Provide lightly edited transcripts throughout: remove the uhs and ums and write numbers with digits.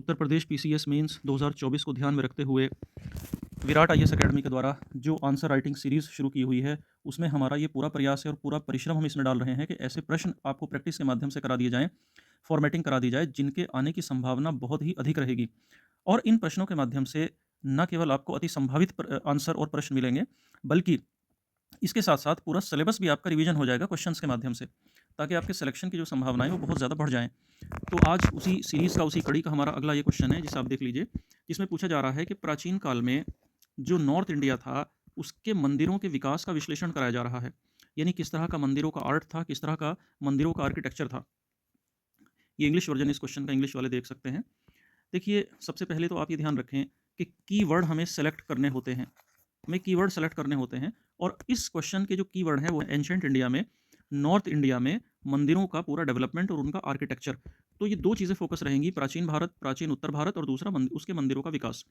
Uttar Pradesh PCS mains 2024 को ध्यान में रखते हुए विराट आईएएस एकेडमी के द्वारा जो आंसर राइटिंग सीरीज़ शुरू की हुई है, उसमें हमारा ये पूरा प्रयास है और पूरा परिश्रम हम इसमें डाल रहे हैं कि ऐसे प्रश्न आपको प्रैक्टिस के माध्यम से करा दिए जाएँ, फॉर्मेटिंग करा दी जाए, जिनके आने की संभावना बहुत ही अधिक रहेगी। और इन प्रश्नों के माध्यम से न केवल आपको अति संभावित आंसर और प्रश्न मिलेंगे, बल्कि इसके साथ-साथ पूरा सिलेबस भी आपका रिवीजन हो जाएगा क्वेश्चंस के माध्यम से, ताकि आपके सिलेक्शन की जो संभावनाएँ हैं, वो बहुत ज़्यादा बढ़ जाएँ। तो आज उसी सीरीज़ का, उसी कड़ी का हमारा अगला ये क्वेश्चन है, जिसे आप देख लीजिए, जिसमें पूछा जा रहा है कि प्राचीन काल में जो नॉर्थ इंडिया था, उसके मंदिरों के विकास का विश्लेषण कराया जा रहा है। यानी किस तरह का मंदिरों का आर्ट था, किस तरह का मंदिरों का आर्किटेक्चर था। ये इंग्लिश वर्जन इस क्वेश्चन का, इंग्लिश वाले देख सकते हैं। देखिए, सबसे पहले तो आप ये ध्यान रखें कि कीवर्ड हमें सेलेक्ट करने होते हैं। हमें कीवर्ड सेलेक्ट करने होते हैं और इस क्वेश्चन के जो कीवर्ड हैं, वो एंशिएंट इंडिया में, नॉर्थ इंडिया में मंदिरों का पूरा डेवलपमेंट और उनका आर्किटेक्चर। तो ये 2 चीज़ें फोकस रहेंगी, प्राचीन भारत, प्राचीन उत्तर भारत, और दूसरा उसके मंदिरों का विकास।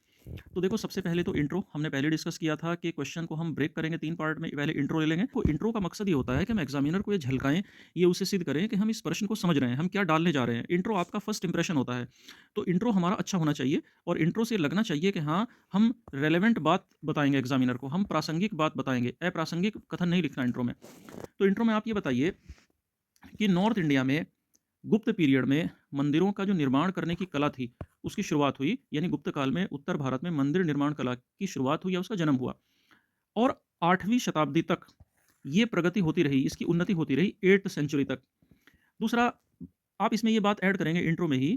तो देखो, सबसे पहले तो इंट्रो हमने पहले डिस्कस किया था कि क्वेश्चन को हम ब्रेक करेंगे 3 पार्ट में। पहले इंट्रो ले लेंगे। तो इंट्रो का मकसद ये होता है कि हम एग्जामिनर को ये झलकाएं, ये उसे सिद्ध करें कि हम इस प्रश्न को समझ रहे हैं, हम क्या डालने जा रहे हैं। इंट्रो आपका फर्स्ट इंप्रेशन होता है। तो इंट्रो हमारा अच्छा होना चाहिए और इंट्रो से लगना चाहिए कि हाँ, हम रेलेवेंट बात बताएंगे एग्जामिनर को, हम प्रासंगिक बात बताएंगे, अप्रासंगिक कथन नहीं लिखना इंट्रो में। तो इंट्रो में आप ये बताइए कि नॉर्थ इंडिया में गुप्त पीरियड में मंदिरों का जो निर्माण करने की कला थी, उसकी शुरुआत हुई। यानी गुप्त काल में उत्तर भारत में मंदिर निर्माण कला की शुरुआत हुई या उसका जन्म हुआ, और 8वीं शताब्दी तक ये प्रगति होती रही, इसकी उन्नति होती रही 8th सेंचुरी तक। दूसरा, आप इसमें ये बात ऐड करेंगे इंट्रो में ही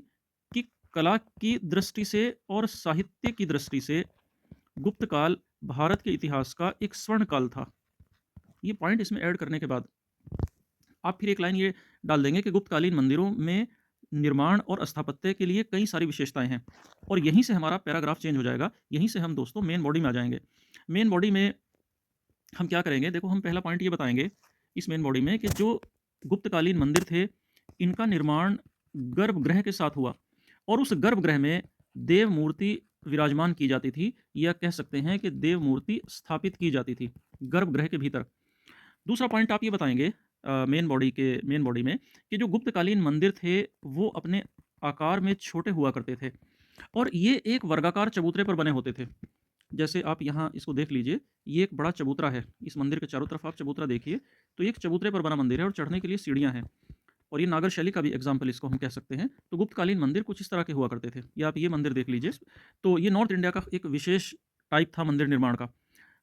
कि कला की दृष्टि से और साहित्य की दृष्टि से गुप्त काल भारत के इतिहास का एक स्वर्ण काल था। ये पॉइंट इसमें ऐड करने के बाद आप फिर एक लाइन ये डाल देंगे कि गुप्तकालीन मंदिरों में निर्माण और स्थापत्य के लिए कई सारी विशेषताएं हैं। और यहीं से हमारा पैराग्राफ चेंज हो जाएगा। यहीं से हम दोस्तों मेन बॉडी में आ जाएंगे। मेन बॉडी में हम क्या करेंगे, देखो, हम पहला पॉइंट ये बताएंगे इस मेन बॉडी में कि जो गुप्तकालीन मंदिर थे, इनका निर्माण गर्भगृह के साथ हुआ और उस गर्भगृह में देव मूर्ति विराजमान की जाती थी, या कह सकते हैं कि देव मूर्ति स्थापित की जाती थी गर्भगृह के भीतर। दूसरा पॉइंट आप ये बताएंगे मेन बॉडी में कि जो गुप्तकालीन मंदिर थे, वो अपने आकार में छोटे हुआ करते थे और ये एक वर्गाकार चबूतरे पर बने होते थे। जैसे आप यहाँ इसको देख लीजिए, ये एक बड़ा चबूतरा है। इस मंदिर के चारों तरफ आप चबूतरा देखिए, तो ये एक चबूतरे पर बना मंदिर है और चढ़ने के लिए सीढ़ियाँ हैं। और ये नागर शैली का भी एग्जाम्पल इसको हम कह सकते हैं। तो गुप्तकालीन मंदिर कुछ इस तरह के हुआ करते थे। या आप ये मंदिर देख लीजिए। तो ये नॉर्थ इंडिया का एक विशेष टाइप था मंदिर निर्माण का।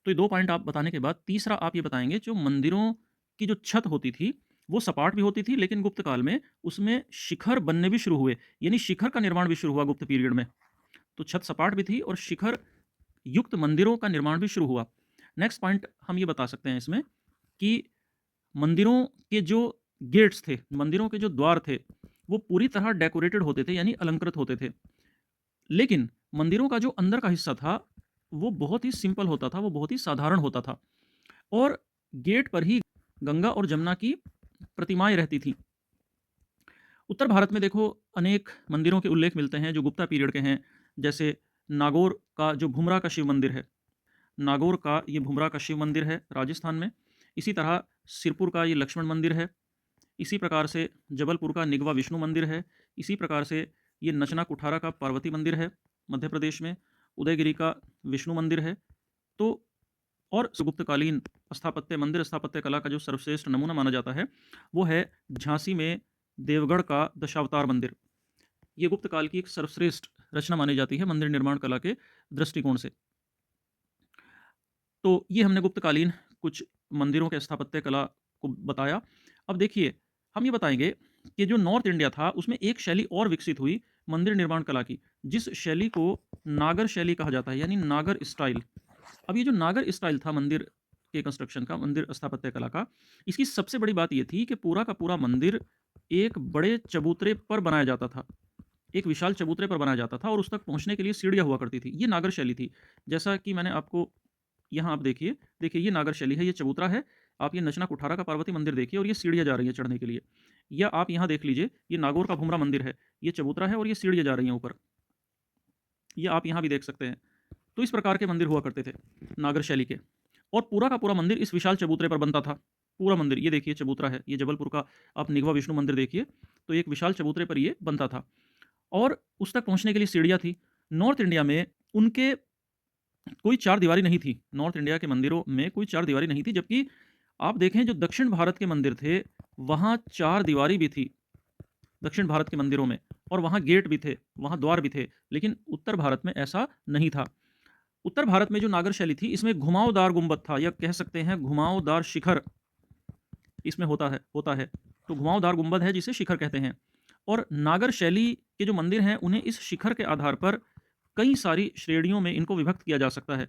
तो ये 2 पॉइंट आप बताने के बाद तीसरा आप ये बताएंगे, जो मंदिरों की जो छत होती थी, वो सपाट भी होती थी, लेकिन गुप्त काल में उसमें शिखर बनने भी शुरू हुए। यानी शिखर का निर्माण भी शुरू हुआ गुप्त पीरियड में। तो छत सपाट भी थी और शिखर युक्त मंदिरों का निर्माण भी शुरू हुआ। नेक्स्ट पॉइंट हम ये बता सकते हैं इसमें कि मंदिरों के जो गेट्स थे, मंदिरों के जो द्वार थे, वो पूरी तरह डेकोरेटेड होते थे, यानी अलंकृत होते थे। लेकिन मंदिरों का जो अंदर का हिस्सा था, वो बहुत ही सिंपल होता था, वो बहुत ही साधारण होता था। और गेट पर ही गंगा और जमुना की प्रतिमाएं रहती थीं। उत्तर भारत में देखो, अनेक मंदिरों के उल्लेख मिलते हैं जो गुप्ता पीरियड के हैं। जैसे नागौर का जो भुमरा का शिव मंदिर है, नागौर का ये भुमरा का शिव मंदिर है राजस्थान में। इसी तरह सिरपुर का ये लक्ष्मण मंदिर है। इसी प्रकार से जबलपुर का निगवा विष्णु मंदिर है। इसी प्रकार से ये नचना कुठारा का पार्वती मंदिर है मध्य प्रदेश में। उदयगिरी का विष्णु मंदिर है। तो और गुप्तकालीन स्थापत्य, मंदिर स्थापत्य कला का जो सर्वश्रेष्ठ नमूना माना जाता है, वो है झांसी में देवगढ़ का दशावतार मंदिर। ये गुप्त काल की एक सर्वश्रेष्ठ रचना मानी जाती है मंदिर निर्माण कला के दृष्टिकोण से। तो ये हमने गुप्तकालीन कुछ मंदिरों के स्थापत्य कला को बताया। अब देखिए, हम ये बताएंगे कि जो नॉर्थ इंडिया था, उसमें एक शैली और विकसित हुई मंदिर निर्माण कला की, जिस शैली को नागर शैली कहा जाता है, यानी नागर स्टाइल। अब ये जो नागर स्टाइल था मंदिर के कंस्ट्रक्शन का, मंदिर स्थापत्य कला का, इसकी सबसे बड़ी बात ये थी कि पूरा का पूरा मंदिर एक बड़े चबूतरे पर बनाया जाता था। एक विशाल चबूतरे पर बनाया जाता था और उस तक पहुंचने के लिए सीढ़ियां हुआ करती थी। ये नागर शैली थी। जैसा कि मैंने आपको यहाँ आप देखिए, देखिए ये नागर शैली है, ये चबूतरा है। आप ये नचना कुठारा का पार्वती मंदिर देखिए और ये सीढ़ियाँ जा रही हैं चढ़ने के लिए। या आप यहाँ देख लीजिए, ये नागौर का भुमरा मंदिर है, ये चबूतरा है और ये सीढ़ियाँ जा रही हैं ऊपर। ये आप यहाँ भी देख सकते हैं। तो इस प्रकार के मंदिर हुआ करते थे नागर शैली के। और पूरा का पूरा मंदिर इस विशाल चबूतरे पर बनता था। पूरा मंदिर, ये देखिए चबूतरा है, ये जबलपुर का आप निगवा विष्णु मंदिर देखिए, तो एक विशाल चबूतरे पर ये बनता था। और उस तक पहुँचने के लिए सीढ़ियाँ थी। नॉर्थ इंडिया में उनके कोई चारदीवारी नहीं थी। नॉर्थ इंडिया के मंदिरों में कोई चारदीवारी नहीं थी, जबकि आप देखें जो दक्षिण भारत के मंदिर थे, वहाँ चारदीवारी भी थी दक्षिण भारत के मंदिरों में, और वहाँ गेट भी थे, वहाँ द्वार भी थे, लेकिन उत्तर भारत में ऐसा नहीं था। उत्तर भारत में जो नागर शैली थी, इसमें घुमावदार गुंबद था, या कह सकते हैं घुमावदार शिखर इसमें होता है। तो घुमावदार गुंबद है जिसे शिखर कहते हैं। और नागर शैली के जो मंदिर हैं, उन्हें इस शिखर के आधार पर कई सारी श्रेणियों में इनको विभक्त किया जा सकता है।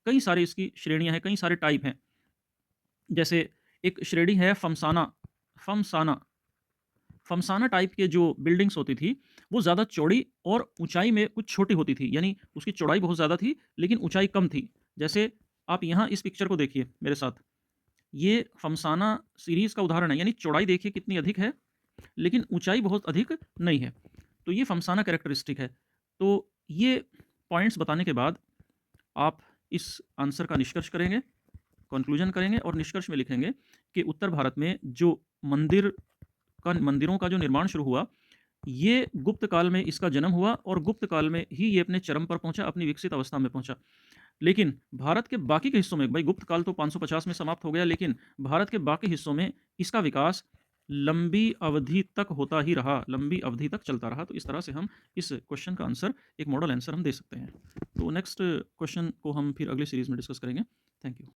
कई सारी इसकी श्रेणियाँ हैं, कई सारे टाइप हैं। जैसे एक श्रेणी है फमसाना। फमसाना फमसाना टाइप के जो बिल्डिंग्स होती थी, वो ज़्यादा चौड़ी और ऊंचाई में कुछ छोटी होती थी, यानी उसकी चौड़ाई बहुत ज़्यादा थी लेकिन ऊंचाई कम थी। जैसे आप यहाँ इस पिक्चर को देखिए मेरे साथ, ये फमसाना सीरीज़ का उदाहरण है, यानी चौड़ाई देखिए कितनी अधिक है लेकिन ऊंचाई बहुत अधिक नहीं है। तो ये फमसाना कैरेक्टरिस्टिक है। तो ये पॉइंट्स बताने के बाद आप इस आंसर का निष्कर्ष करेंगे, कंक्लूजन करेंगे, और निष्कर्ष में लिखेंगे कि उत्तर भारत में जो मंदिरों का जो निर्माण शुरू हुआ, ये गुप्त काल में इसका जन्म हुआ, और गुप्त काल में ही ये अपने चरम पर पहुंचा, अपनी विकसित अवस्था में पहुंचा। लेकिन भारत के बाकी के हिस्सों में, भाई गुप्त काल तो 550 में समाप्त हो गया, लेकिन भारत के बाकी हिस्सों में इसका विकास लंबी अवधि तक होता ही रहा, लंबी अवधि तक चलता रहा। तो इस तरह से हम इस क्वेश्चन का आंसर, एक मॉडल आंसर हम दे सकते हैं। तो नेक्स्ट क्वेश्चन को हम फिर अगली सीरीज में डिस्कस करेंगे। Thank you.